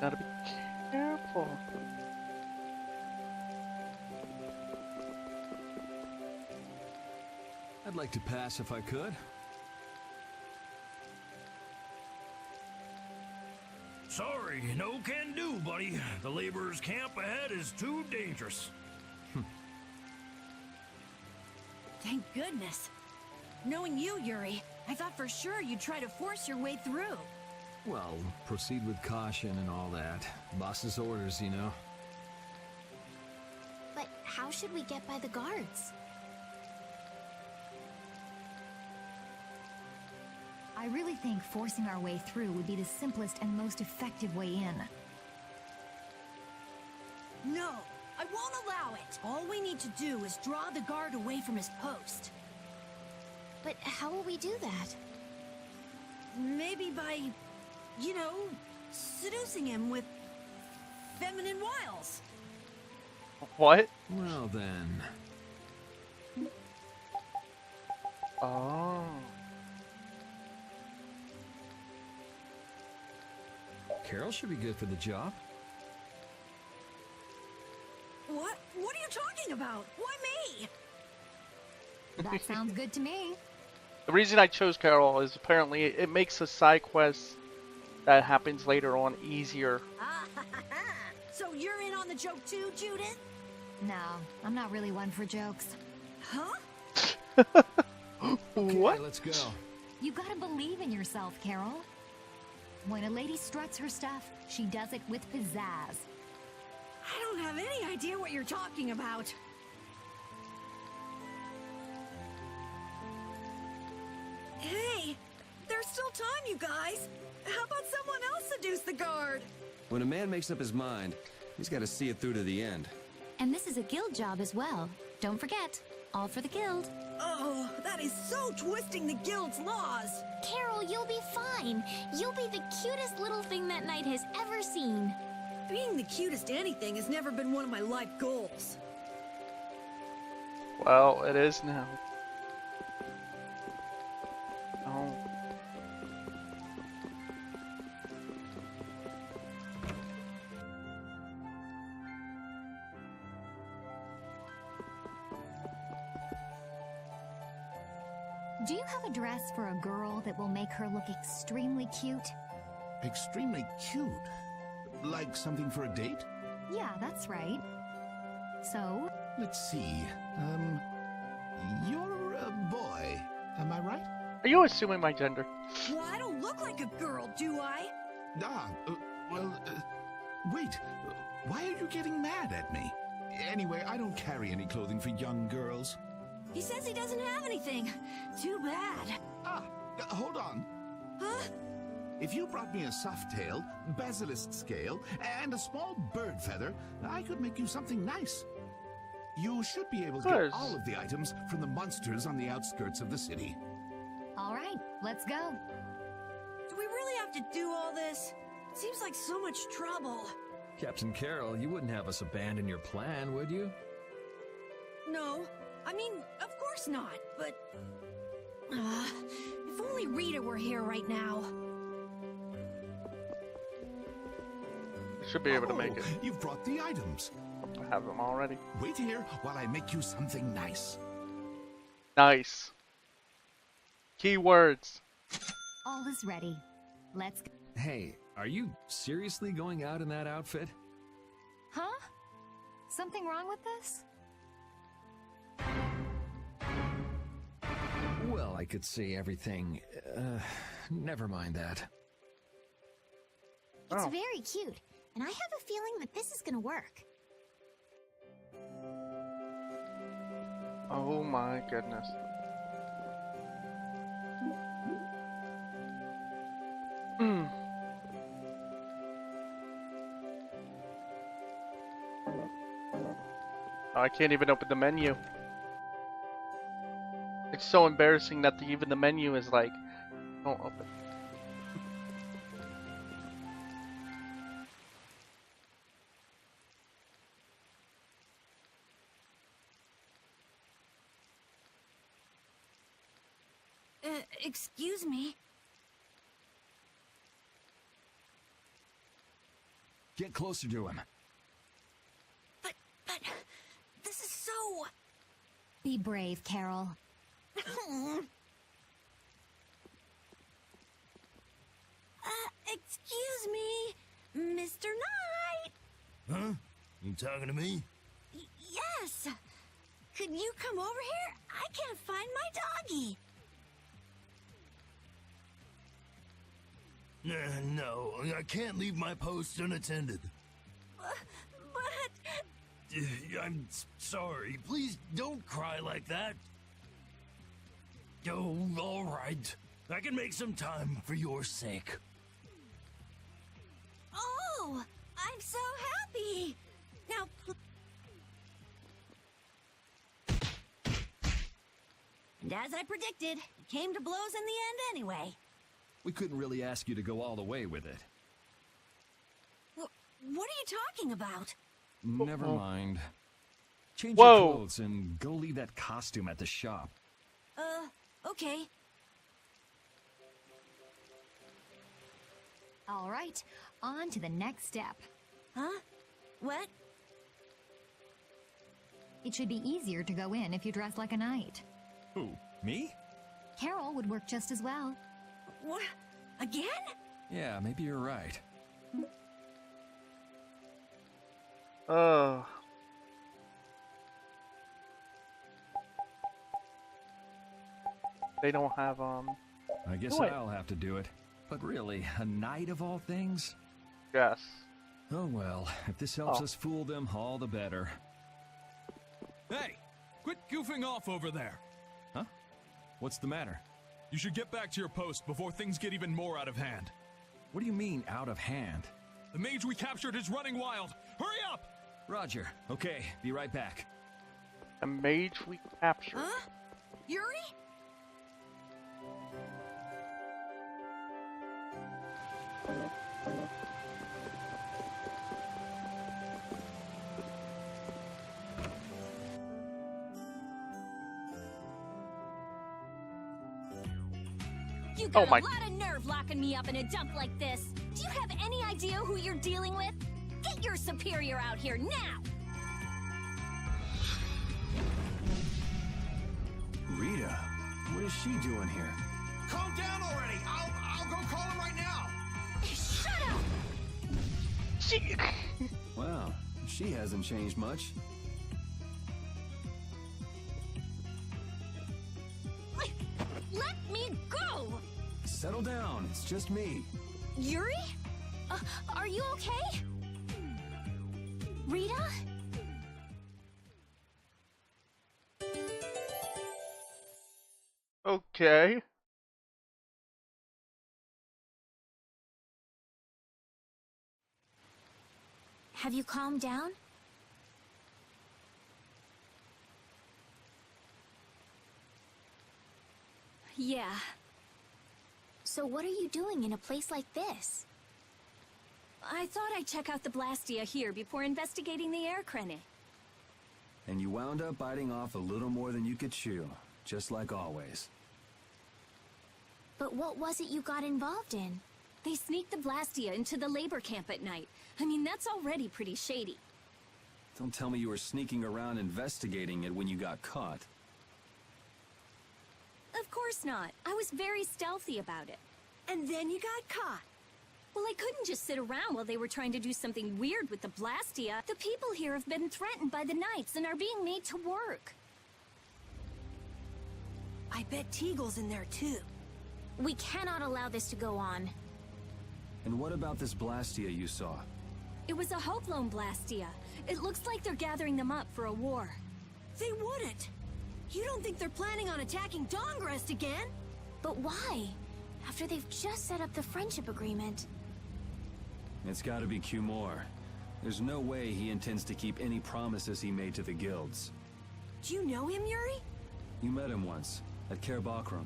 Gotta be careful. I'd like to pass if I could. Sorry, no can do, buddy. The laborers' camp ahead is too dangerous. Thank goodness. Knowing you, Yuri, I thought for sure you'd try to force your way through. Well, proceed with caution and all that. Boss's orders, you know. But how should we get by the guards? I really think forcing our way through would be the simplest and most effective way in. No, I won't allow it. All we need to do is draw the guard away from his post. But how will we do that? Maybe by, you know, seducing him with feminine wiles. What? Well then. Oh. Carol should be good for the job. What? What are you talking about? Why me? That sounds good to me. The reason I chose Carol is apparently it makes a side quest that happens later on easier. So you're in on the joke too, Judith? No, I'm not really one for jokes. Huh? Okay, What? let's go. You gotta believe in yourself, Carol. When a lady struts her stuff, she does it with pizzazz. I don't have any idea what you're talking about. Hey, there's still time, you guys. How about someone else seduce the guard? When a man makes up his mind, he's got to see it through to the end. And this is a guild job as well. Don't forget, all for the guild. Oh, that is so twisting the guild's laws. Carol, you'll be fine. You'll be the cutest little thing that knight has ever seen. Being the cutest anything has never been one of my life goals. Well, it is now. Oh. Do you have a dress for a girl that will make her look extremely cute? Extremely cute? Like something for a date? Yeah, that's right. So, Let's see. You're a boy, am I right? Are you assuming my gender? Well, I don't look like a girl, do I? Wait. Why are you getting mad at me? Anyway, I don't carry any clothing for young girls. He says he doesn't have anything. Too bad. Hold on. Huh? If you brought me a soft tail, basilisk scale, and a small bird feather, I could make you something nice. You should be able to get all of the items from the monsters on the outskirts of the city. all right, let's go. Do we really have to do all this? It seems like so much trouble. Captain Carol, you wouldn't have us abandon your plan, would you? No, I mean, of course not, but... if only Rita were here right now. Should be able to make it. You've brought the items. I have them already. Wait here while I make you something nice. Nice. Keywords. All is ready. Let's go. Hey, are you seriously going out in that outfit? Huh? Something wrong with this? Well, I could say everything. Never mind that. It's Oh. very cute, and I have a feeling that this is gonna work. Oh my goodness. I can't even open the menu. It's so embarrassing that even the menu is like, don't open. Excuse me. Get closer to him. But, this is so... Be brave, Carol. Excuse me, Mr. Knight. Huh? You talking to me? Yes. Could you come over here? I can't find my doggy. No, I can't leave my post unattended. But... I'm sorry. Please don't cry like that. Oh, all right. I can make some time for your sake. Oh, I'm so happy. Now, and as I predicted, it came to blows in the end anyway. We couldn't really ask you to go all the way with it. What are you talking about? Never mind. Change Whoa. your clothes and go leave that costume at the shop. Okay. All right, on to the next step. Huh? What? It should be easier to go in if you dress like a knight. Who? Me? Carol would work just as well. What? Again? Yeah, maybe you're right. They don't have, I guess What? I'll have to do it. But really, a knight of all things? yes. Oh well, if this helps Oh. us fool them, all the better. Hey, quit goofing off over there. Huh? What's the matter? You should get back to your post before things get even more out of hand. What do you mean, out of hand? The mage we captured is running wild. Hurry up! Roger. Okay, be right back. A mage we captured. Huh? Yuri? You Oh got my- a lot of nerve locking me up in a dump like this. Do you have any idea who you're dealing with? Get your superior out here now! Rita, what is she doing here? Calm down already. I'll go call him right now. Shut up! She... Wow, she hasn't changed much. Let me go! Settle down, it's just me. Yuri? Are you okay? Rita? Okay. Have you calmed down? Yeah. So what are you doing in a place like this? I thought I'd check out the Blastia here before investigating the air crennet. And you wound up biting off a little more than you could chew, just like always. But what was it you got involved in? They sneaked the Blastia into the labor camp at night. I mean, that's already pretty shady. Don't tell me you were sneaking around investigating it when you got caught. Of course not. I was very stealthy about it. And then you got caught. Well, I couldn't just sit around while they were trying to do something weird with the Blastia. The people here have been threatened by the Knights and are being made to work. I bet Teagle's in there too. We cannot allow this to go on. And what about this Blastia you saw? It was a Hoplone Blastia. It looks like they're gathering them up for a war. They wouldn't. You don't think they're planning on attacking Dongrest again? But why? After they've just set up the friendship agreement. It's gotta be Cumore. There's no way he intends to keep any promises he made to the guilds. Do you know him, Yuri? You met him once, at Kerbakram.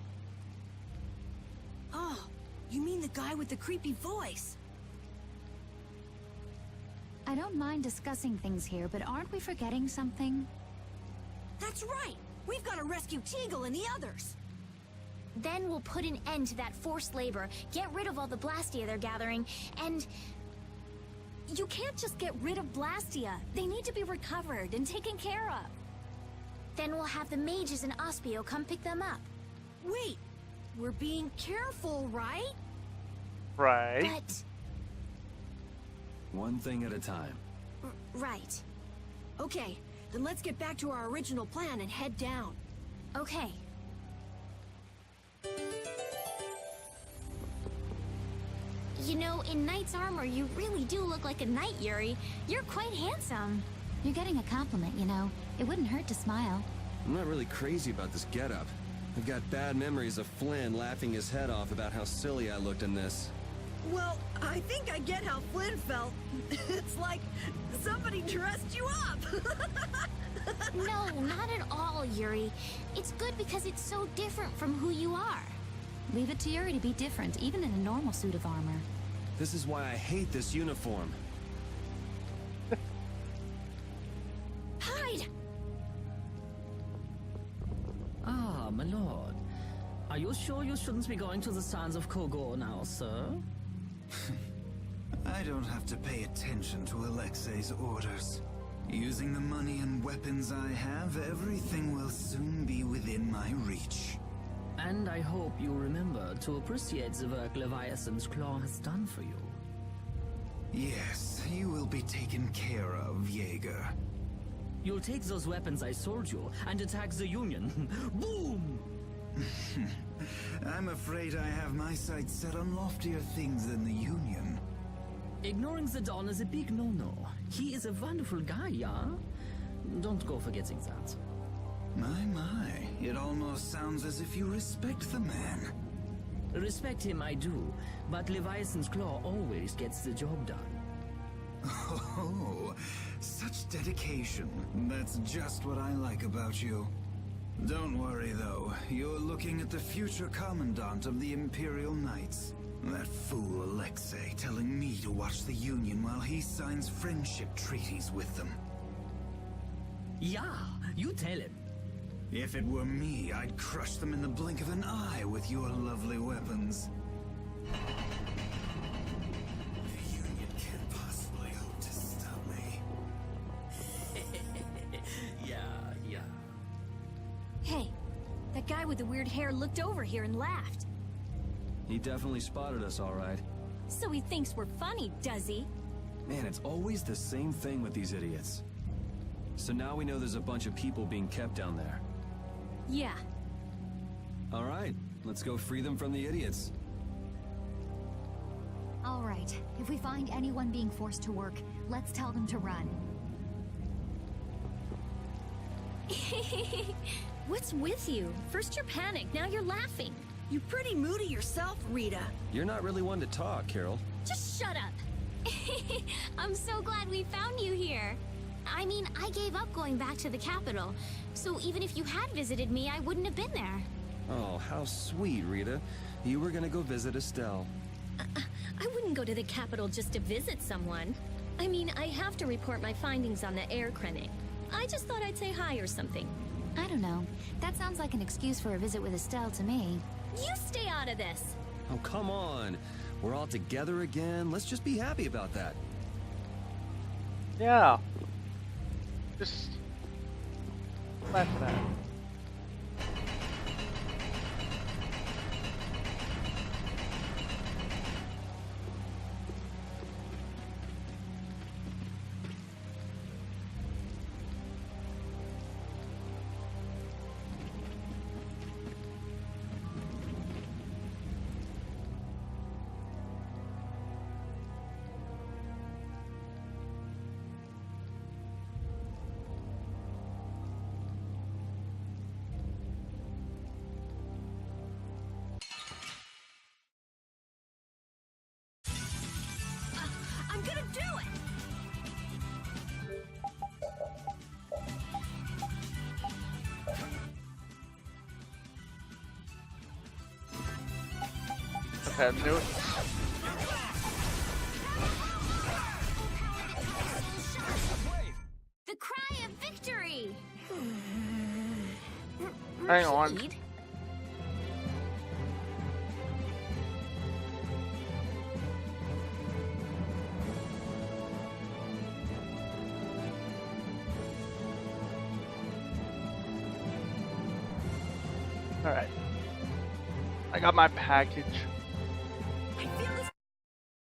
Oh, you mean the guy with the creepy voice? I don't mind discussing things here, but aren't we forgetting something? That's right! We've got to rescue Teagle and the others! Then we'll put an end to that forced labor, get rid of all the Blastia they're gathering, and... You can't just get rid of Blastia. They need to be recovered and taken care of. Then we'll have the mages and Ospio come pick them up. Wait, we're being careful, right? Right. But... One thing at a time. Right. Okay, then let's get back to our original plan and head down. Okay. You know, in knight's armor, you really do look like a knight, Yuri. You're quite handsome. You're getting a compliment, you know. It wouldn't hurt to smile. I'm not really crazy about this getup. I've got bad memories of Flynn laughing his head off about how silly I looked in this. Well, I think I get how Flynn felt. It's like somebody dressed you up. No, not at all, Yuri. It's good because it's so different from who you are. Leave it to Yuri to be different, even in a normal suit of armor. This is why I hate this uniform. Hide! Ah, my lord. Are you sure you shouldn't be going to the Sands of Kogor now, sir? I don't have to pay attention to Alexei's orders. Using the money and weapons I have, everything will soon be within my reach. And I hope you remember to appreciate the work Leviathan's Claw has done for you. Yes, you will be taken care of, Jaeger. You'll take those weapons I sold you and attack the Union. Boom! I'm afraid I have my sights set on loftier things than the Union. Ignoring the Don is a big no-no. He is a wonderful guy, yeah? Don't go forgetting that. My, it almost sounds as if you respect the man. Respect him I do, but Leviathan's Claw always gets the job done. Oh, such dedication. That's just what I like about you. Don't worry though, you're looking at the future Commandant of the Imperial Knights. That fool Alexei telling me to watch the Union while he signs friendship treaties with them. Yeah, you tell him. If it were me, I'd crush them in the blink of an eye with your lovely weapons. The Union can't possibly hope to stop me. Yeah. Hey, that guy with the weird hair looked over here and laughed. He definitely spotted us, all right. So he thinks we're funny, does he? Man, it's always the same thing with these idiots. So now we know there's a bunch of people being kept down there. Yeah. All right, let's go free them from the idiots. All right, if we find anyone being forced to work, let's tell them to run. What's with you? First you're panicked, now you're laughing. You're pretty moody yourself, Rita. You're not really one to talk, Carol. Just shut up. I'm so glad we found you here. I mean, I gave up going back to the capital, so even if you had visited me, I wouldn't have been there. Oh, how sweet, Rita. You were gonna go visit Estelle. I wouldn't go to the capital just to visit someone. I mean, I have to report my findings on the air clinic. I just thought I'd say hi or something. I don't know. That sounds like an excuse for a visit with Estelle to me. You stay out of this. Oh, come on. We're all together again. Let's just be happy about that. Yeah. Just laugh at that. I'm gonna do it! Okay, I'm new. The cry of victory! Hang on. Repeat. I got my package.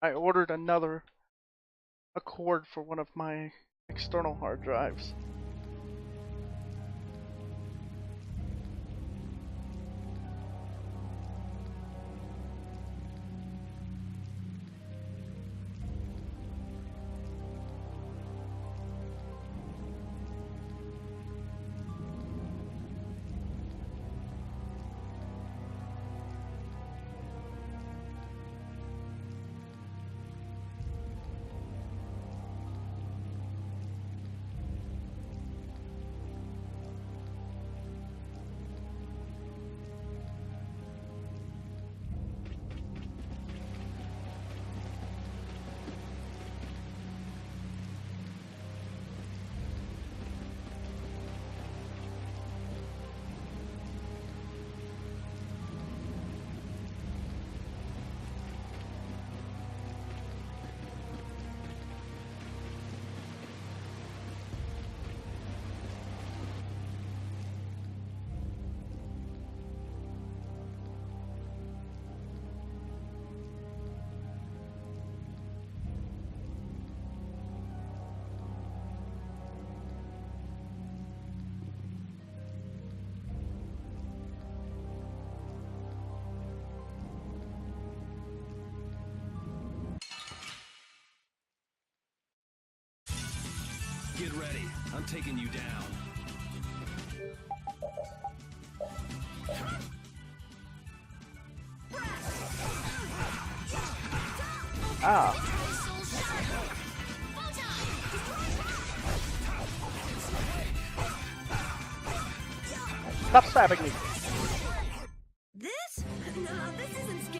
I ordered a cord for one of my external hard drives. Get ready. I'm taking you down. Ah. Stop stabbing me. This? No, this isn't scary.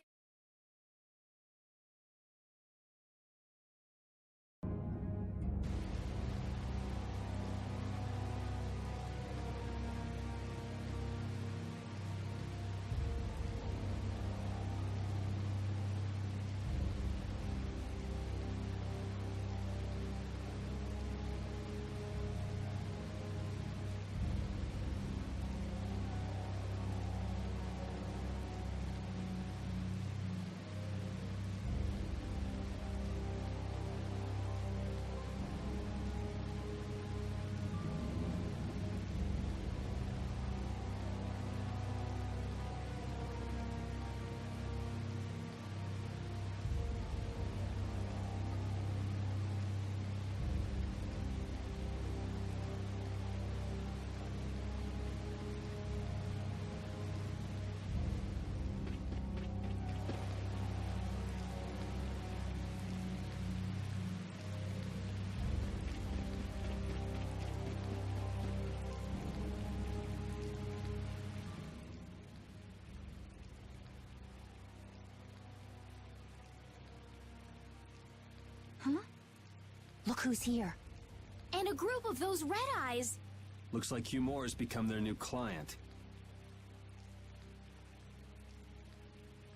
Huh? Look who's here. And a group of those red eyes. Looks like Hugh Moore's become their new client.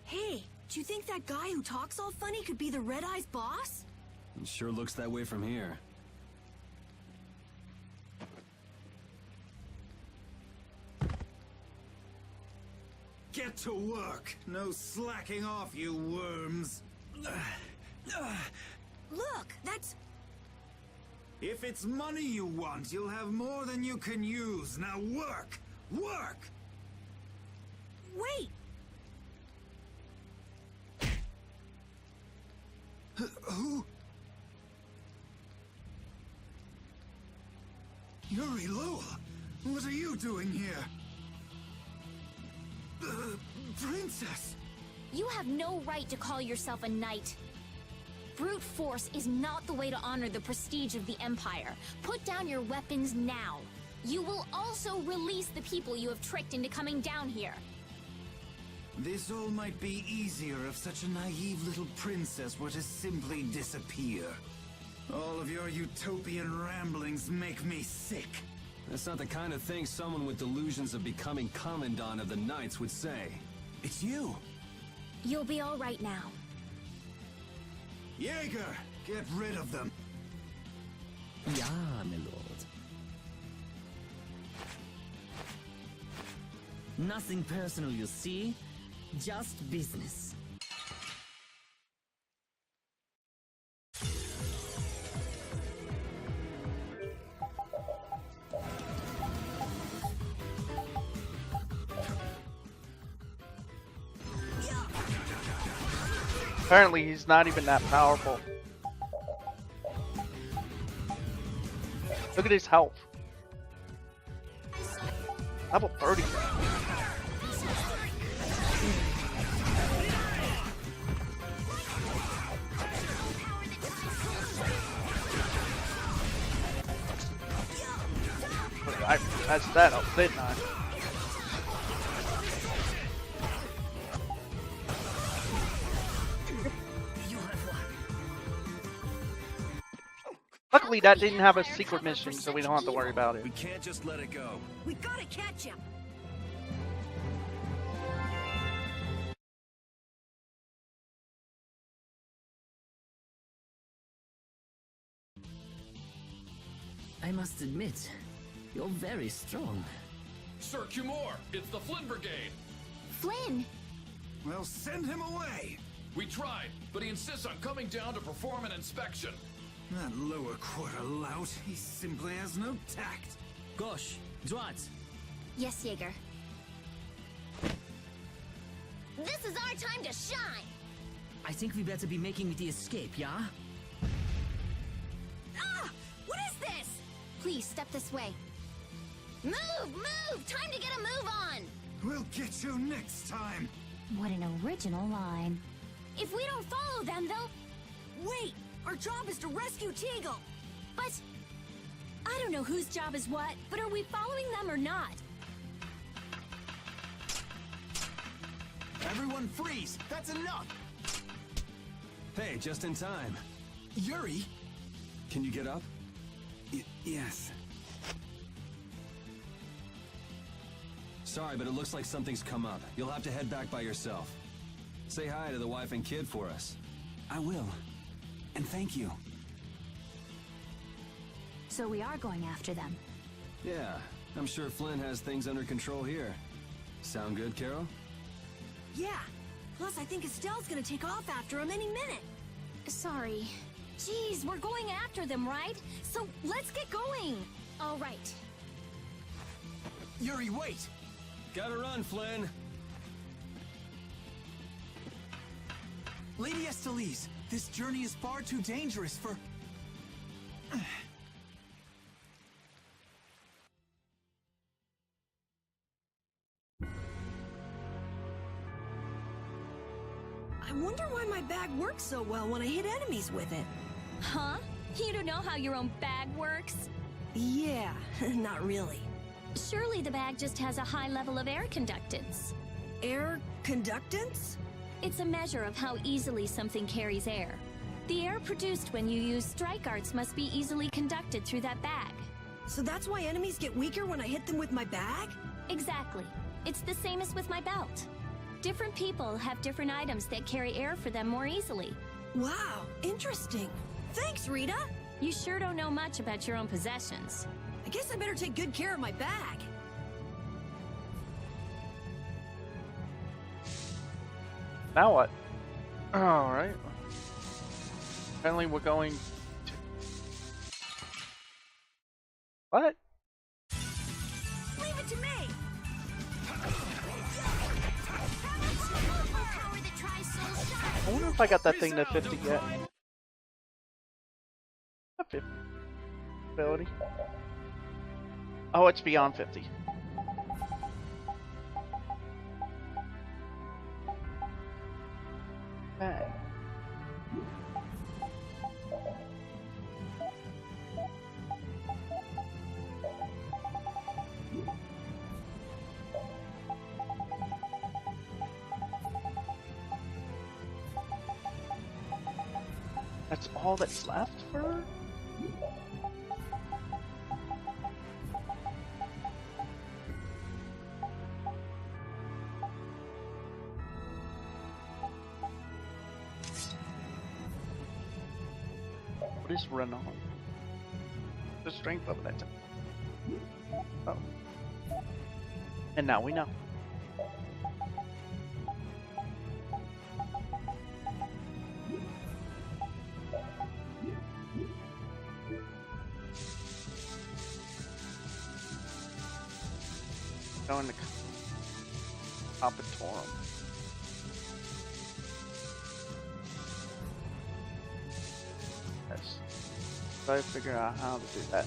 Hey, do you think that guy who talks all funny could be the red eyes boss? It sure looks that way from here. Get to work! No slacking off, you worms! Look, that's... If it's money you want, you'll have more than you can use. Now work! Work! Wait! Who? Yuri Lowell? What are you doing here? Princess! You have no right to call yourself a knight. Brute force is not the way to honor the prestige of the Empire. Put down your weapons now. You will also release the people you have tricked into coming down here. This all might be easier if such a naive little princess were to simply disappear. All of your utopian ramblings make me sick. That's not the kind of thing someone with delusions of becoming Commandant of the Knights would say. It's you. You'll be all right now. Jaeger, get rid of them. Ja, my lord. Nothing personal, you see? Just business. Apparently he's not even that powerful. Look at his health. Level 30. I messed that up, didn't I? Luckily, that didn't have a secret mission, so we don't have to worry about it. We can't just let it go. We gotta catch him. I must admit, you're very strong. Sir Cumore, it's the Flynn Brigade. Flynn! Well, send him away. We tried, but he insists on coming down to perform an inspection. That lower quarter lout, he simply has no tact. Gosh, droit. Yes, Jaeger. This is our time to shine! I think we better be making the escape, yeah? Ah! What is this? Please, step this way. Move! Move! Time to get a move on! We'll get you next time. What an original line. If we don't follow them, they'll... Wait! Our job is to rescue Teagle! But... I don't know whose job is what, but are we following them or not? Everyone freeze! That's enough! Hey, just in time. Yuri! Can you get up? Yes. Sorry, but it looks like something's come up. You'll have to head back by yourself. Say hi to the wife and kid for us. I will. And thank you. So we are going after them. Yeah, I'm sure Flynn has things under control here. Sound good, Carol? Yeah. Plus, I think Estelle's gonna take off after him any minute. Sorry. Jeez, we're going after them, right? So let's get going. All right. Yuri, wait! Gotta run, Flynn! Lady Estellise, this journey is far too dangerous for... I wonder why my bag works so well when I hit enemies with it. Huh? You don't know how your own bag works? Yeah, not really. Surely the bag just has a high level of air conductance. Air conductance? It's a measure of how easily something carries air. The air produced when you use strike arts must be easily conducted through that bag. So that's why enemies get weaker when I hit them with my bag? Exactly. It's the same as with my belt. Different people have different items that carry air for them more easily. Wow, interesting. Thanks, Rita. You sure don't know much about your own possessions. I guess I better take good care of my bag. Now what? Alright. Apparently we're going to... What? Leave it to me! I wonder if I got that thing to 50 yet. 50 ability. Oh, it's beyond 50. Okay. That's all that's left for her? What is Renault? The strength of that. Oh. And now we know. Going to Opitorum. Yes. Try to figure out how to do that.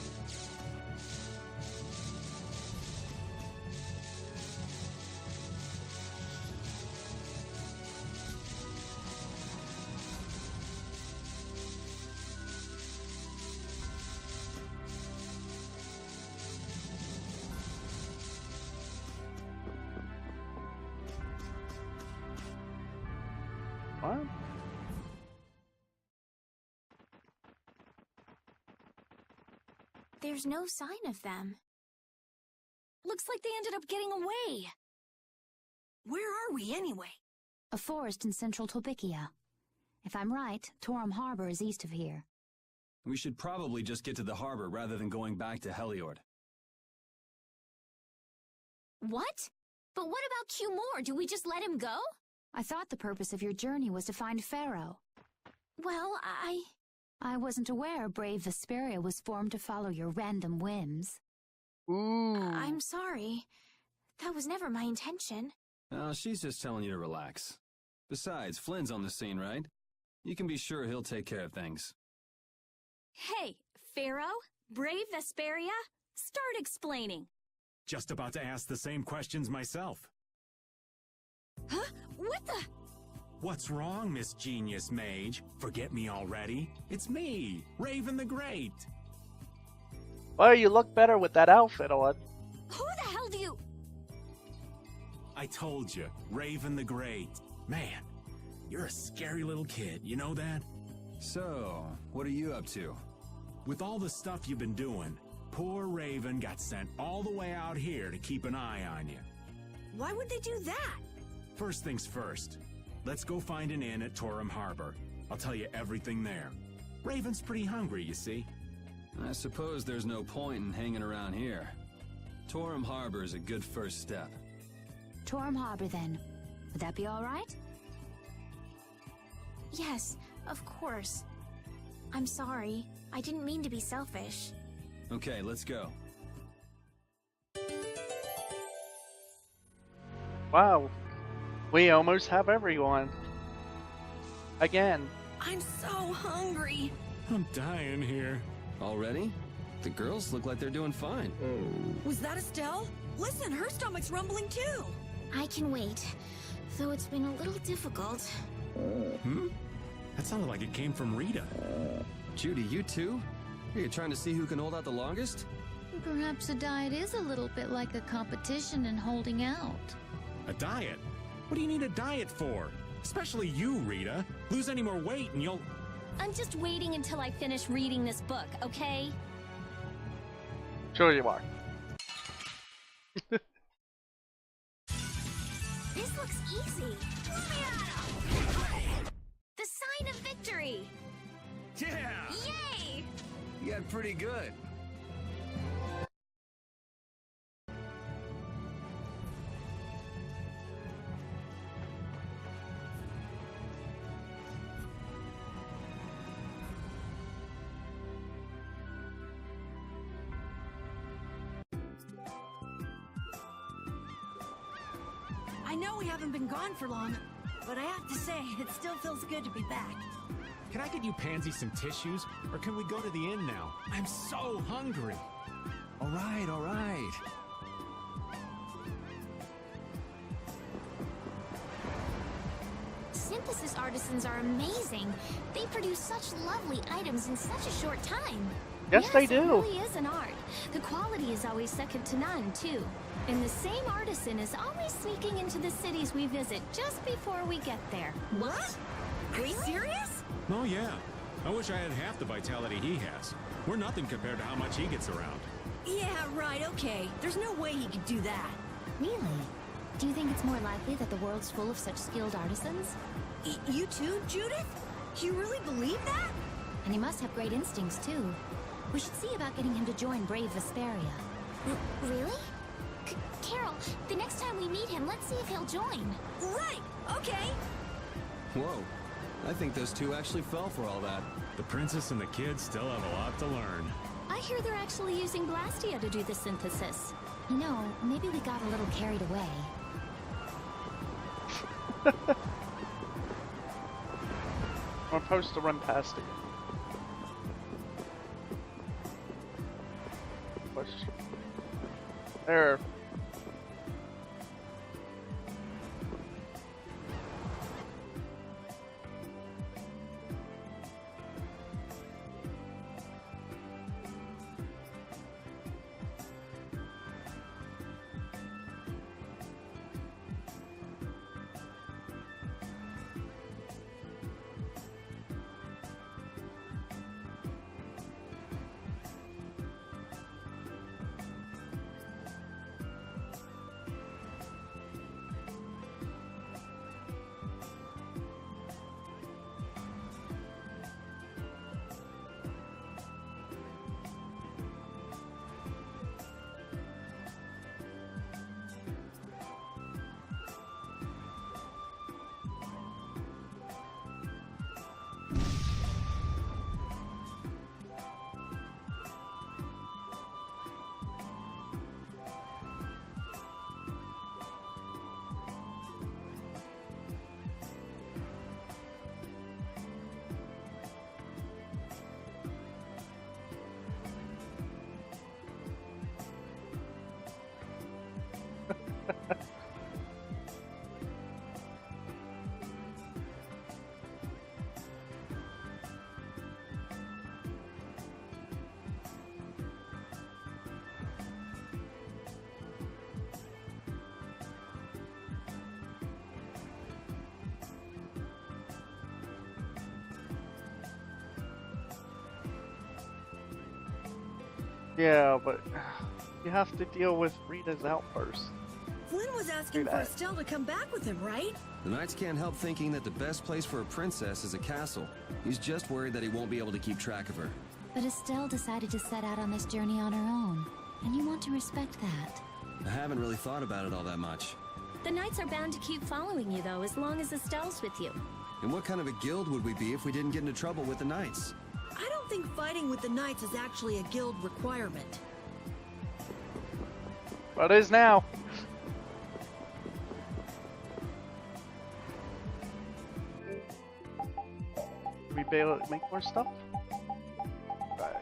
What? There's no sign of them. Looks like they ended up getting away. Where are we anyway? A forest in central Tolbikia. If I'm right, Torum Harbor is east of here. We should probably just get to the harbor rather than going back to Heliord. What? But what about Q-More? Do we just let him go? I thought the purpose of your journey was to find Pharaoh. Well, I wasn't aware Brave Vesperia was formed to follow your random whims. Ooh. I'm sorry. That was never my intention. Oh, she's just telling you to relax. Besides, Flynn's on the scene, right? You can be sure he'll take care of things. Hey, Pharaoh? Brave Vesperia? Start explaining. Just about to ask the same questions myself. Huh? What the? What's wrong, Miss Genius Mage? Forget me already? It's me, Raven the Great. Well, you look better with that outfit on. Who the hell do you... I told you, Raven the Great. Man, you're a scary little kid, you know that? So, what are you up to? With all the stuff you've been doing, poor Raven got sent all the way out here to keep an eye on you. Why would they do that? First things first. Let's go find an inn at Torum Harbor. I'll tell you everything there. Raven's pretty hungry, you see. I suppose there's no point in hanging around here. Torum Harbor is a good first step. Torum Harbor, then. Would that be all right? Yes, of course. I'm sorry. I didn't mean to be selfish. Okay, let's go. Wow. We almost have everyone. Again. I'm so hungry. I'm dying here. Already? The girls look like they're doing fine. Was that Estelle? Listen, her stomach's rumbling too. I can wait, though it's been a little difficult. Hmm? That sounded like it came from Rita. Judy, you too? Are you trying to see who can hold out the longest? Perhaps a diet is a little bit like a competition in holding out. A diet? What do you need a diet for? Especially you, Rita. Lose any more weight and you'll... I'm just waiting until I finish reading this book, okay? Sure you are. This looks easy. The sign of victory! Yeah! Yay! You got pretty good. I know we haven't been gone for long, but I have to say, it still feels good to be back. Can I get you Pansy some tissues? Or can we go to the inn now? I'm so hungry. All right, all right. Synthesis artisans are amazing. They produce such lovely items in such a short time. Yes, they do. It really is an art. The quality is always second to none, too. And the same artisan is always sneaking into the cities we visit just before we get there. What? Are you serious? Oh yeah. I wish I had half the vitality he has. We're nothing compared to how much he gets around. Yeah, right, okay. There's no way he could do that. Really? Do you think it's more likely that the world's full of such skilled artisans? You too, Judith? You really believe that? And he must have great instincts, too. We should see about getting him to join Brave Vesperia. Really? Carol, the next time we meet him, let's see if he'll join. Right, okay. Whoa. I think those two actually fell for all that. The princess and the kid still have a lot to learn. I hear they're actually using Blastia to do the synthesis. You know, maybe we got a little carried away. I'm supposed to run past it. There. Yeah, but you have to deal with Rita's outburst. Flynn was asking for Estelle to come back with him, right? The Knights can't help thinking that the best place for a princess is a castle. He's just worried that he won't be able to keep track of her. But Estelle decided to set out on this journey on her own, and you want to respect that. I haven't really thought about it all that much. The Knights are bound to keep following you, though, as long as Estelle's with you. And what kind of a guild would we be if we didn't get into trouble with the Knights? I don't think fighting with the Knights is actually a guild requirement. But it is now. We be able to make more stuff? Right.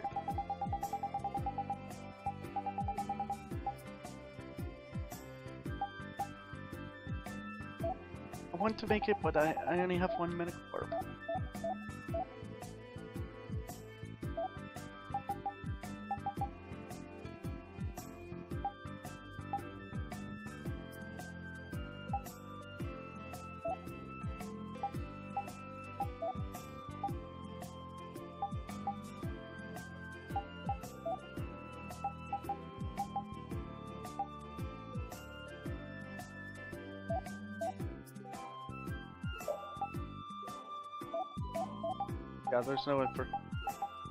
I want to make it, but I only have 1 minute orb. Yeah, there's no info.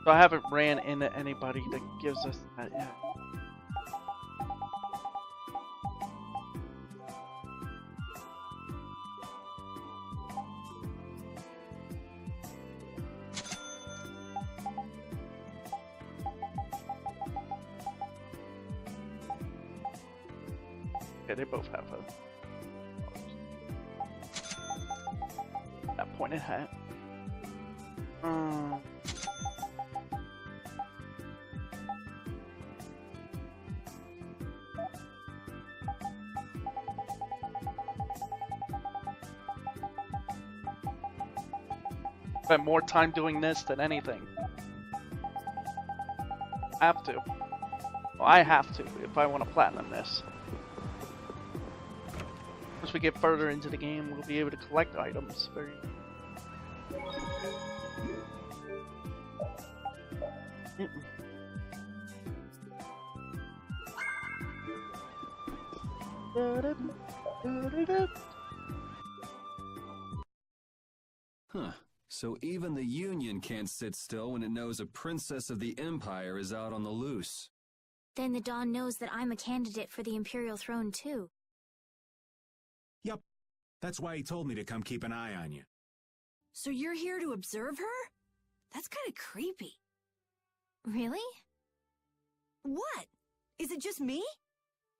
So I haven't ran into anybody that gives us that yet. Yeah, they both have that pointed hat. Spent more time doing this than anything. Have to. Well, I have to if I want to platinum this. Once we get further into the game, we'll be able to collect items very. Huh. So even the Union can't sit still when it knows a princess of the Empire is out on the loose. Then the Dawn knows that I'm a candidate for the Imperial throne too. Yep. That's why he told me to come keep an eye on you. So you're here to observe her? That's kind of creepy. Really? What? Is it just me?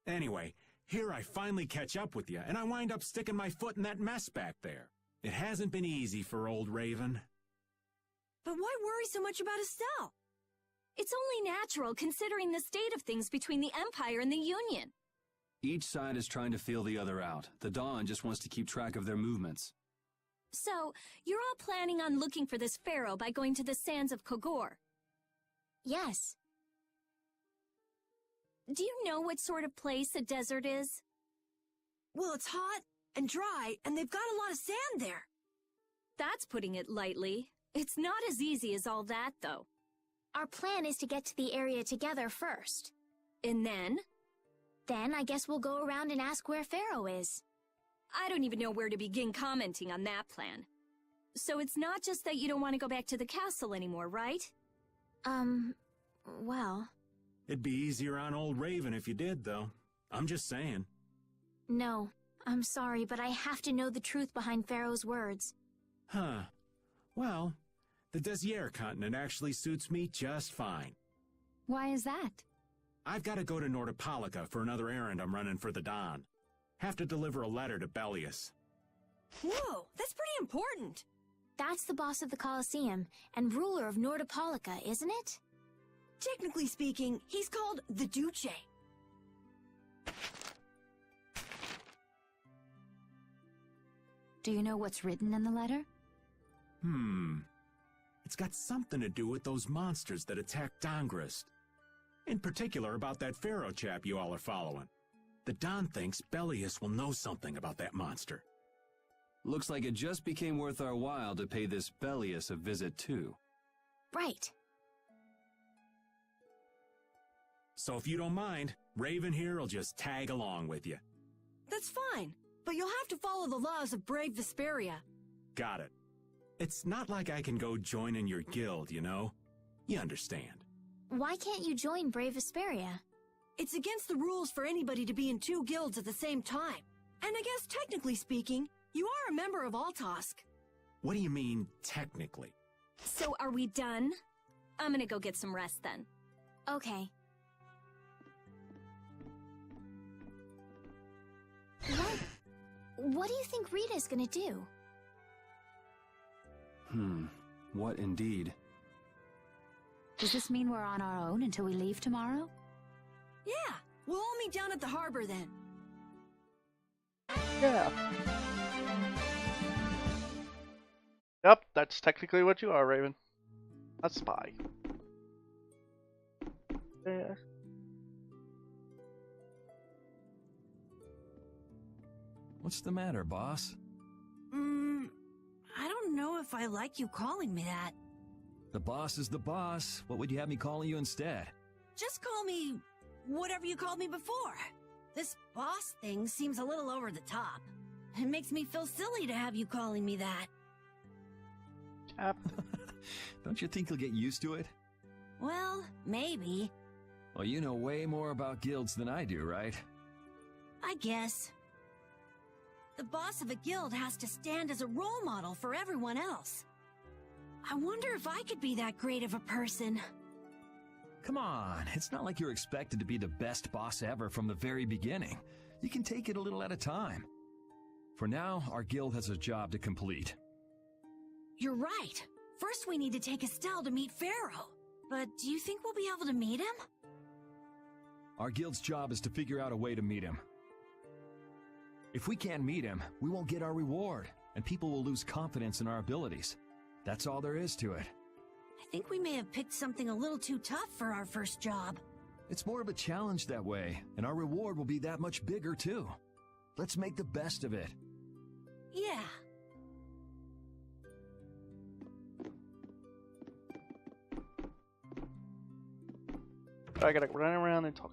Anyway, here I finally catch up with you, and I wind up sticking my foot in that mess back there. It hasn't been easy for old Raven. But why worry so much about Estelle? It's only natural considering the state of things between the Empire and the Union. Each side is trying to feel the other out. The Dawn just wants to keep track of their movements. So, you're all planning on looking for this pharaoh by going to the sands of Kogor? Yes. Do you know what sort of place a desert is? Well, it's hot and dry, and they've got a lot of sand there. That's putting it lightly. It's not as easy as all that, though. Our plan is to get to the area together first. And then? Then I guess we'll go around and ask where Pharaoh is. I don't even know where to begin commenting on that plan. So it's not just that you don't want to go back to the castle anymore, right? Well... It'd be easier on old Raven if you did, though. I'm just saying. No, I'm sorry, but I have to know the truth behind Pharaoh's words. Huh. Well, the Desier continent actually suits me just fine. Why is that? I've got to go to Nordopolica for another errand I'm running for the Don. Have to deliver a letter to Bellius. Whoa, that's pretty important. That's the boss of the Colosseum and ruler of Nordopolica, isn't it? Technically speaking, he's called the Duce. Do you know what's written in the letter? It's got something to do with those monsters that attacked Dongrist. In particular about that Pharaoh chap you all are following. The Don thinks Bellius will know something about that monster. Looks like it just became worth our while to pay this Bellius a visit too. Right. So if you don't mind, Raven here will just tag along with you. That's fine, but you'll have to follow the laws of brave Vesperia. Got it. It's not like I can go join in your guild, you know? You understand. Why can't you join Brave Vesperia? It's against the rules for anybody to be in two guilds at the same time. And I guess technically speaking, you are a member of Altosk. What do you mean, technically? So are we done? I'm gonna go get some rest then. Okay. What do you think Rita's gonna do? What indeed? Does this mean we're on our own until we leave tomorrow? Yeah, we'll all meet down at the harbor then. Yeah. Yep, that's technically what you are, Raven. A spy. Yeah. What's the matter, boss? I don't know if I like you calling me that. The boss is the boss. What would you have me calling you instead? Just call me whatever you called me before. This boss thing seems a little over the top. It makes me feel silly to have you calling me that. Don't you think you'll get used to it? Well, maybe. Well, you know way more about guilds than I do, right? I guess. The boss of a guild has to stand as a role model for everyone else. I wonder if I could be that great of a person. Come on, it's not like you're expected to be the best boss ever from the very beginning. You can take it a little at a time. For now, our guild has a job to complete. You're right. First we need to take Estelle to meet Pharaoh. But do you think we'll be able to meet him? Our guild's job is to figure out a way to meet him. If we can't meet him, we won't get our reward, and people will lose confidence in our abilities. That's all there is to it. I think we may have picked something a little too tough for our first job. It's more of a challenge that way, and our reward will be that much bigger too. Let's make the best of it. Yeah. I gotta run around and talk.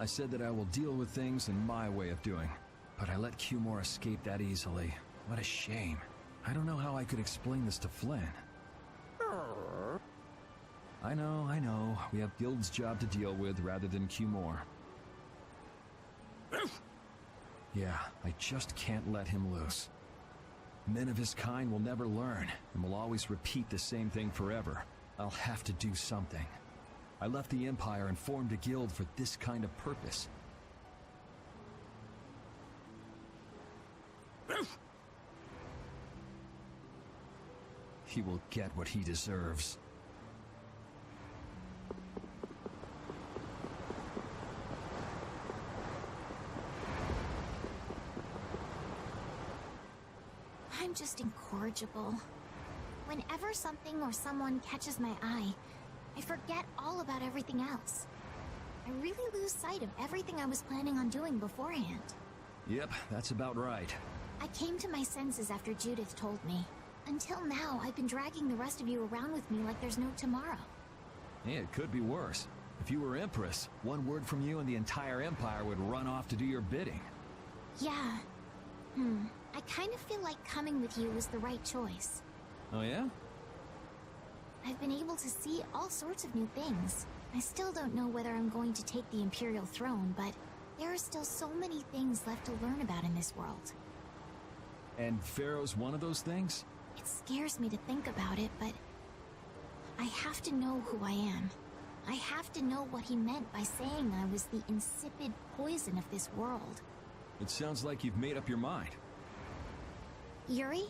I said that I will deal with things in my way of doing, but I let Cumore escape that easily. What a shame. I don't know how I could explain this to Flynn. I know. We have Guild's job to deal with rather than Q-More. Yeah, I just can't let him loose. Men of his kind will never learn, and will always repeat the same thing forever. I'll have to do something. I left the Empire and formed a guild for this kind of purpose. He will get what he deserves. I'm just incorrigible. Whenever something or someone catches my eye, I forget all about everything else. I really lose sight of everything I was planning on doing beforehand. Yep, that's about right. I came to my senses after Judith told me. Until now, I've been dragging the rest of you around with me like there's no tomorrow. Yeah, it could be worse. If you were Empress, one word from you and the entire Empire would run off to do your bidding. Yeah. I kind of feel like coming with you was the right choice. Oh yeah? I've been able to see all sorts of new things. I still don't know whether I'm going to take the Imperial throne, but there are still so many things left to learn about in this world. And Pharaoh's one of those things? It scares me to think about it, but I have to know who I am. I have to know what he meant by saying I was the insipid poison of this world. It sounds like you've made up your mind. Yuri?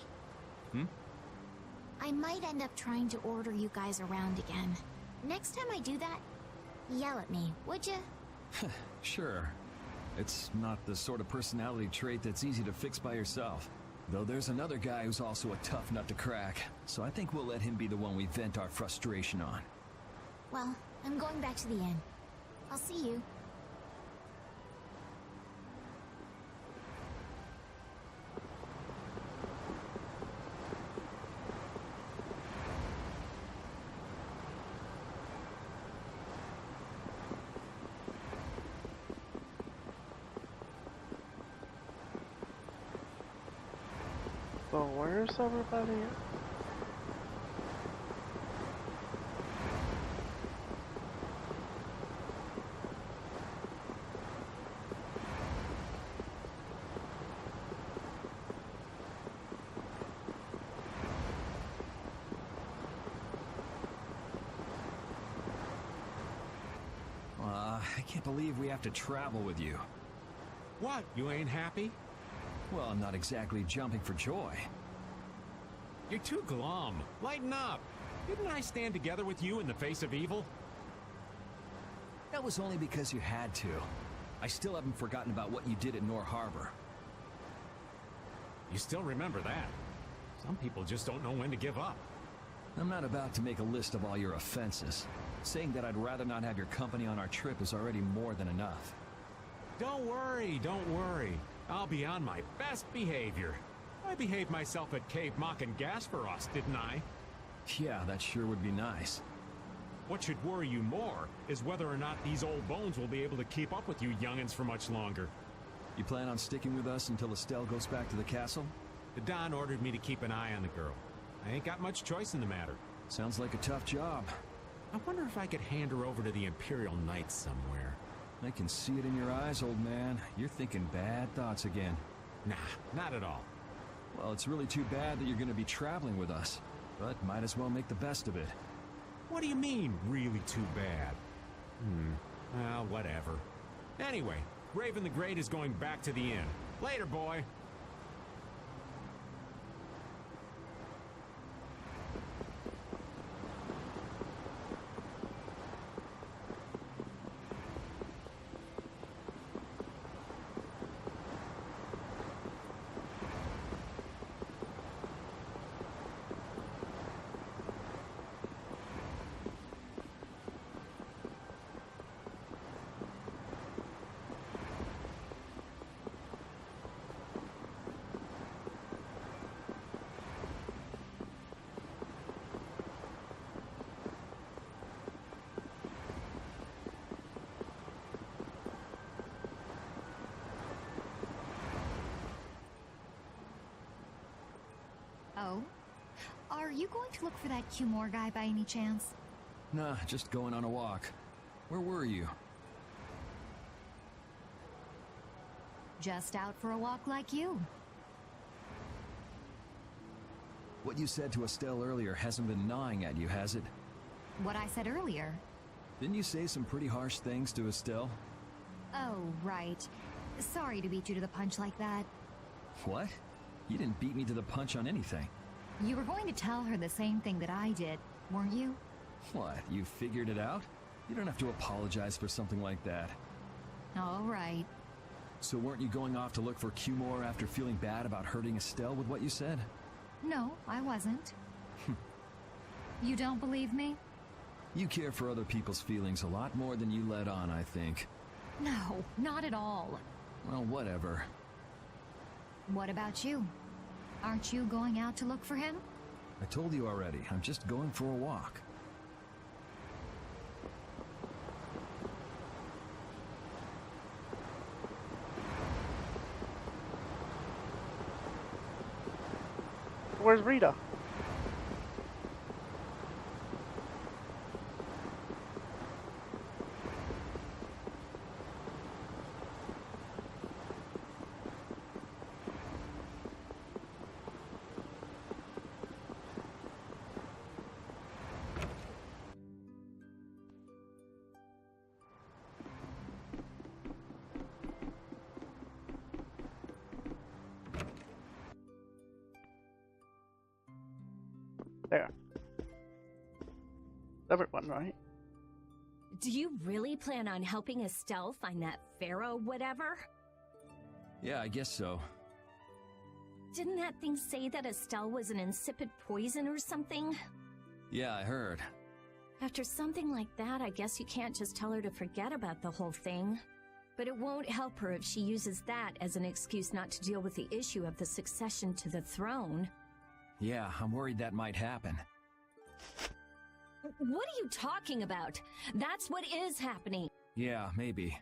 I might end up trying to order you guys around again. Next time I do that, yell at me, would ya? Sure. It's not the sort of personality trait that's easy to fix by yourself. Though there's another guy who's also a tough nut to crack, so I think we'll let him be the one we vent our frustration on. Well, I'm going back to the inn. I'll see you. So where's everybody at? I can't believe we have to travel with you. What, you ain't happy? Well, I'm not exactly jumping for joy. You're too glum. Lighten up. Didn't I stand together with you in the face of evil? That was only because you had to. I still haven't forgotten about what you did at Nor Harbor. You still remember that. Some people just don't know when to give up. I'm not about to make a list of all your offenses. Saying that I'd rather not have your company on our trip is already more than enough. Don't worry. I'll be on my best behavior. I behaved myself at Cave Mock and Gasperos, didn't I? Yeah, that sure would be nice. What should worry you more is whether or not these old bones will be able to keep up with you youngins for much longer. You plan on sticking with us until Estelle goes back to the castle? The Don ordered me to keep an eye on the girl. I ain't got much choice in the matter. Sounds like a tough job. I wonder if I could hand her over to the Imperial Knights somewhere. I can see it in your eyes, old man. You're thinking bad thoughts again. Nah, not at all. Well, it's really too bad that you're going to be traveling with us. But might as well make the best of it. What do you mean, really too bad? Well, whatever. Anyway, Raven the Great is going back to the inn. Later, boy. Oh? Are you going to look for that Q-More guy by any chance? Nah, just going on a walk. Where were you? Just out for a walk like you. What you said to Estelle earlier hasn't been gnawing at you, has it? What I said earlier. Didn't you say some pretty harsh things to Estelle? Oh, right. Sorry to beat you to the punch like that. What? You didn't beat me to the punch on anything. You were going to tell her the same thing that I did, weren't you? What, you figured it out? You don't have to apologize for something like that. All right. So weren't you going off to look for Cumore after feeling bad about hurting Estelle with what you said? No, I wasn't. You don't believe me? You care for other people's feelings a lot more than you let on, I think. No, not at all. Well, whatever. What about you? Aren't you going out to look for him? I told you already, I'm just going for a walk. Where's Rita? There. Everyone, right? Do you really plan on helping Estelle find that pharaoh whatever? Yeah, I guess so. Didn't that thing say that Estelle was an insipid poison or something? Yeah, I heard. After something like that, I guess you can't just tell her to forget about the whole thing. But it won't help her if she uses that as an excuse not to deal with the issue of the succession to the throne. Yeah, I'm worried that might happen. What are you talking about? That's what is happening. Yeah, maybe.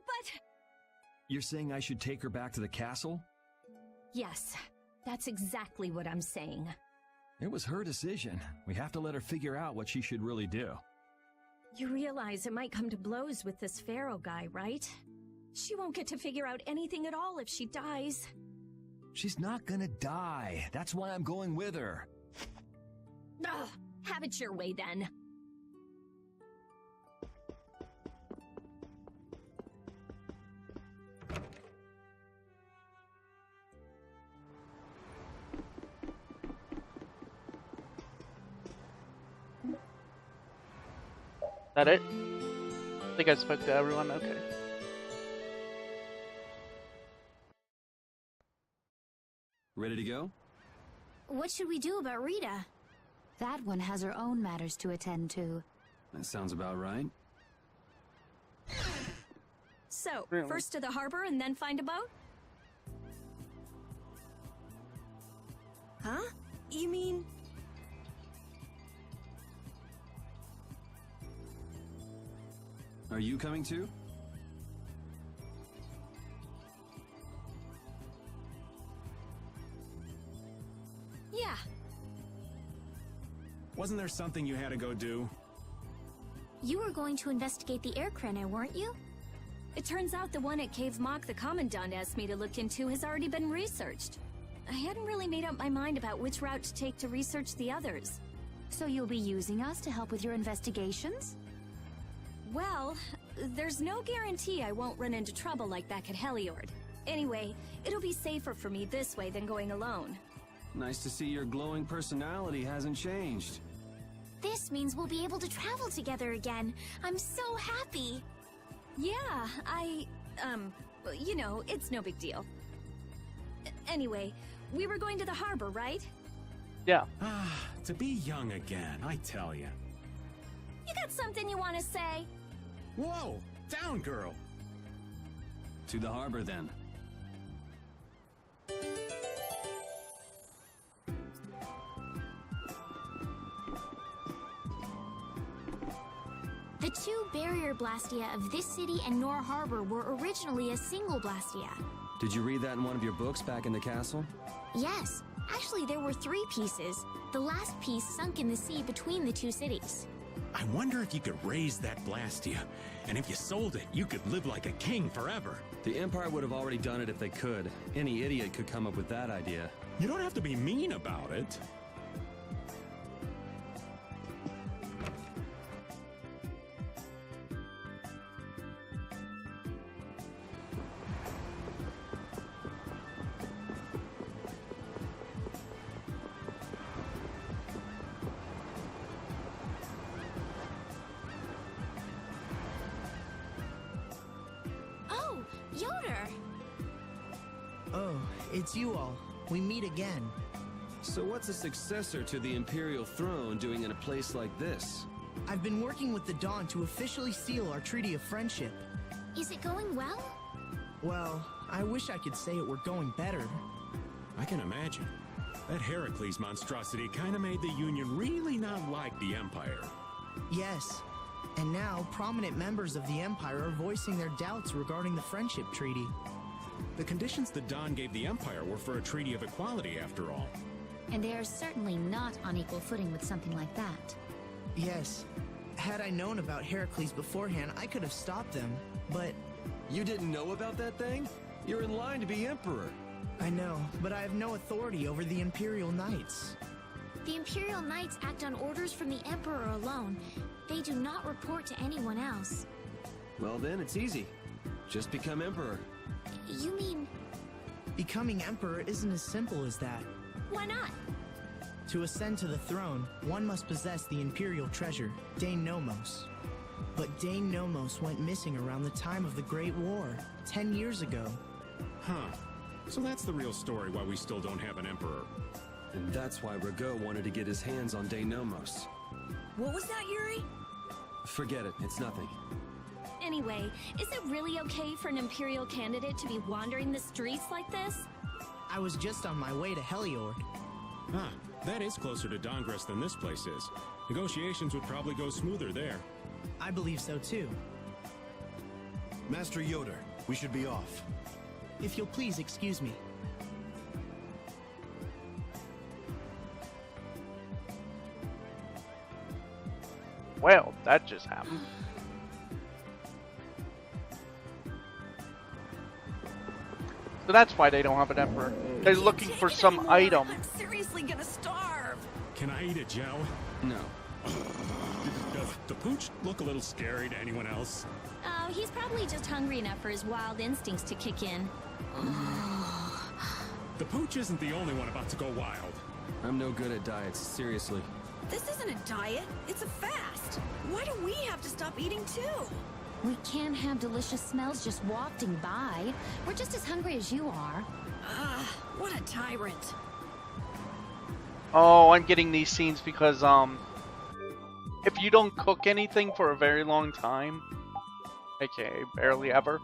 But... You're saying I should take her back to the castle? Yes, that's exactly what I'm saying. It was her decision. We have to let her figure out what she should really do. You realize it might come to blows with this pharaoh guy, right? She won't get to figure out anything at all if she dies. She's not gonna die. That's why I'm going with her. Ugh, have it your way then. That it? I think I spoke to everyone. Okay. Ready to go? What should we do about Rita? That one has her own matters to attend to. That sounds about right. So, Really? first to the harbor and then find a boat? Huh? You mean... Are you coming too? Yeah. Wasn't there something you had to go do? You were going to investigate the air crenna, weren't you? It turns out the one at Cave Mock the Commandant asked me to look into has already been researched. I hadn't really made up my mind about which route to take to research the others. So you'll be using us to help with your investigations? Well, there's no guarantee I won't run into trouble like back at Heliord. Anyway, it'll be safer for me this way than going alone. Nice to see your glowing personality hasn't changed. This means we'll be able to travel together again. I'm so happy. Yeah, you know, it's no big deal. Anyway, we were going to the harbor, right? Yeah. To be young again, I tell ya. You got something you want to say? Whoa! Down, girl! To the harbor, then. The two barrier blastia of this city and Nor Harbor were originally a single blastia. Did you read that in one of your books back in the castle? Yes. Actually, there were 3 pieces. The last piece sunk in the sea between the 2 cities. I wonder if you could raise that Blastia, and if you sold it, you could live like a king forever. The Empire would have already done it if they could. Any idiot could come up with that idea. You don't have to be mean about it. It's you all. We meet again. So what's a successor to the Imperial throne doing in a place like this? I've been working with the Dawn to officially seal our Treaty of Friendship. Is it going well? Well, I wish I could say it were going better. I can imagine. That Heracles monstrosity kind of made the Union really not like the Empire. Yes. And now, prominent members of the Empire are voicing their doubts regarding the Friendship Treaty. The conditions the Dawn gave the Empire were for a treaty of equality, after all. And they are certainly not on equal footing with something like that. Yes. Had I known about Heracles beforehand, I could have stopped them, but... You didn't know about that thing? You're in line to be Emperor. I know, but I have no authority over the Imperial Knights. The Imperial Knights act on orders from the Emperor alone. They do not report to anyone else. Well then, it's easy. Just become Emperor. You mean... Becoming Emperor isn't as simple as that. Why not? To ascend to the throne, one must possess the Imperial treasure, Dane Nomos. But Dane Nomos went missing around the time of the Great War, 10 years ago. Huh. So that's the real story why we still don't have an Emperor. And that's why Rago wanted to get his hands on Dane Nomos. What was that, Yuri? Forget it, it's nothing. Anyway, is it really okay for an Imperial candidate to be wandering the streets like this? I was just on my way to Heliord. Huh. That is closer to Dongress than this place is. Negotiations would probably go smoother there. I believe so too. Master Yoder, we should be off. If you'll please excuse me. Well, that just happened. So that's why they don't have an Emperor. They're looking for some item. I'm seriously gonna starve. Can I eat a gel? No. Does the pooch look a little scary to anyone else? Oh, he's probably just hungry enough for his wild instincts to kick in. The pooch isn't the only one about to go wild. I'm no good at diets, seriously. This isn't a diet, it's a fast. Why do we have to stop eating too? We can't have delicious smells just wafting by. We're just as hungry as you are. What a tyrant. Oh, I'm getting these scenes because, if you don't cook anything for a very long time, aka barely ever,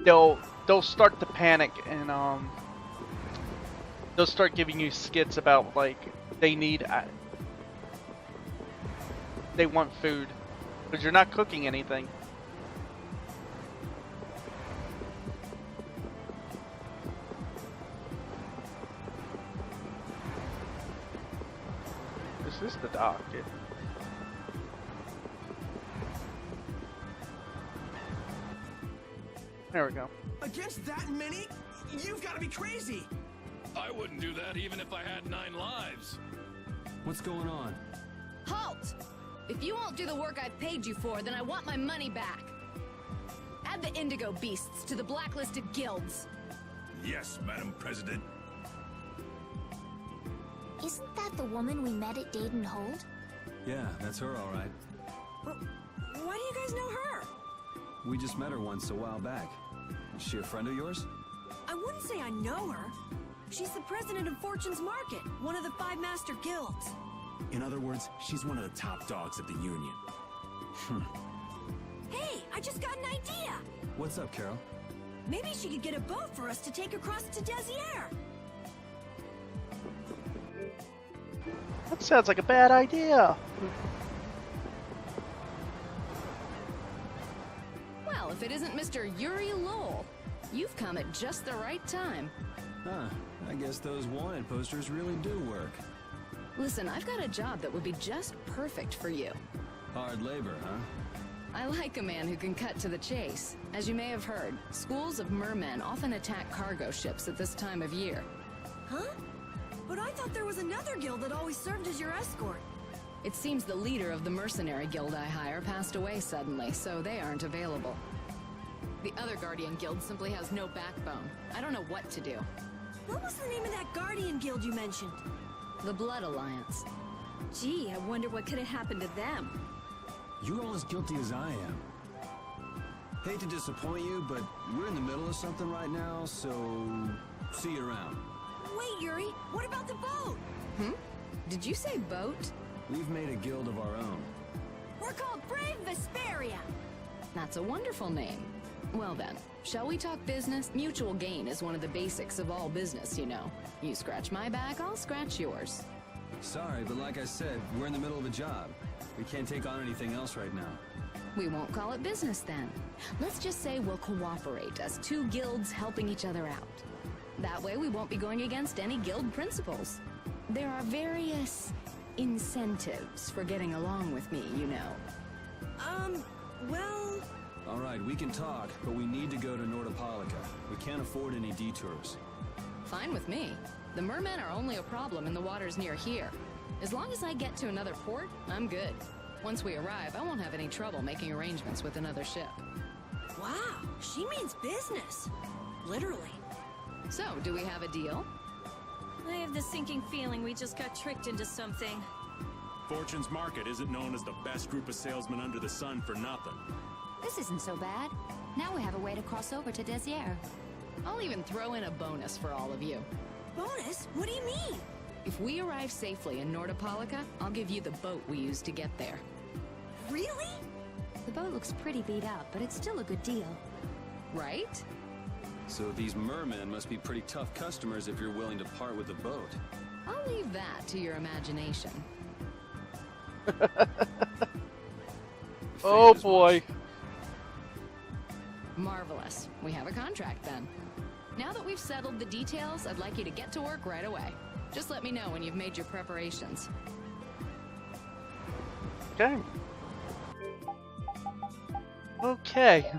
they'll start to panic and, they'll start giving you skits about, like, they want food. Because you're not cooking anything. This is the dock. There we go. Against that many? You've got to be crazy! I wouldn't do that even if I had 9 lives. What's going on? Halt! If you won't do the work I've paid you for, then I want my money back. Add the Indigo Beasts to the blacklisted guilds. Yes, Madam President. Isn't that the woman we met at Dayton Hold? Yeah, that's her all right. Why do you guys know her? We just met her once a while back. Is she a friend of yours? I wouldn't say I know her. She's the president of Fortune's Market, one of the 5 master guilds. In other words, she's one of the top dogs of the Union. Hey, I just got an idea! What's up, Carol? Maybe she could get a boat for us to take across to Desier. That sounds like a bad idea. Well, if it isn't Mr. Yuri Lowell, you've come at just the right time. Huh, I guess those wanted posters really do work. Listen, I've got a job that would be just perfect for you. Hard labor, huh? I like a man who can cut to the chase. As you may have heard, schools of mermen often attack cargo ships at this time of year. Huh? But I thought there was another guild that always served as your escort. It seems the leader of the mercenary guild I hire passed away suddenly, so they aren't available. The other Guardian guild simply has no backbone. I don't know what to do. What was the name of that Guardian guild you mentioned? The Blood Alliance. Gee, I wonder what could have happened to them. You're all as guilty as I am. Hate to disappoint you, but we're in the middle of something right now, so see you around. Wait, Yuri, what about the boat? Did you say boat? We've made a guild of our own. We're called Brave Vesperia. That's a wonderful name. Well then, shall we talk business? Mutual gain is one of the basics of all business, you know. You scratch my back, I'll scratch yours. Sorry, but like I said, we're in the middle of a job. We can't take on anything else right now. We won't call it business then. Let's just say we'll cooperate as two guilds helping each other out. That way we won't be going against any guild principles. There are various incentives for getting along with me, you know. Well... All right, we can talk, but we need to go to Nordopolica. We can't afford any detours. Fine with me. The mermen are only a problem in the waters near here. As long as I get to another port, I'm good. Once we arrive, I won't have any trouble making arrangements with another ship. Wow, she means business. Literally. So, do we have a deal? I have the sinking feeling we just got tricked into something. Fortune's Market isn't known as the best group of salesmen under the sun for nothing. This isn't so bad. Now we have a way to cross over to Desier. I'll even throw in a bonus for all of you. Bonus? What do you mean? If we arrive safely in Nordopolica, I'll give you the boat we used to get there. Really? The boat looks pretty beat up, but it's still a good deal. Right? So these mermen must be pretty tough customers if you're willing to part with the boat. I'll leave that to your imagination. Oh boy. Marvelous. We have a contract then. Now that we've settled the details, I'd like you to get to work right away. Just let me know when you've made your preparations. Okay. Okay.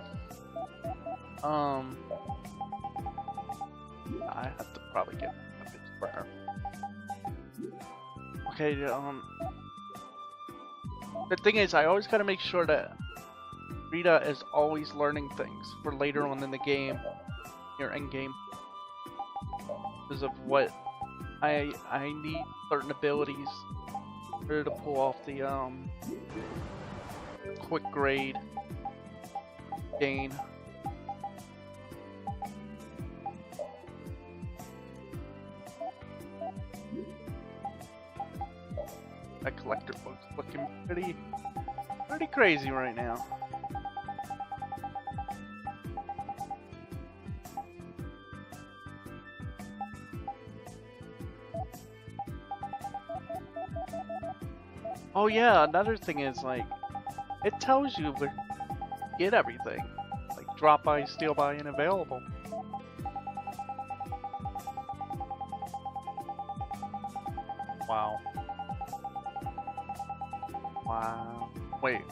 I have to probably get a bit better. Okay, the thing is, I always gotta make sure that Rita is always learning things for later on in the game, your end game. Because of what I need certain abilities for her to pull off the quick grade gain. That collector book's looking pretty crazy right now. Oh yeah, another thing is, like, it tells you where to get everything. Like, drop by, steal by, and available. Wow. Wow. Wait.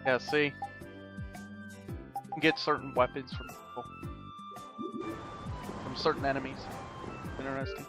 Yeah, see? You can get certain weapons from people. From certain enemies. Interesting.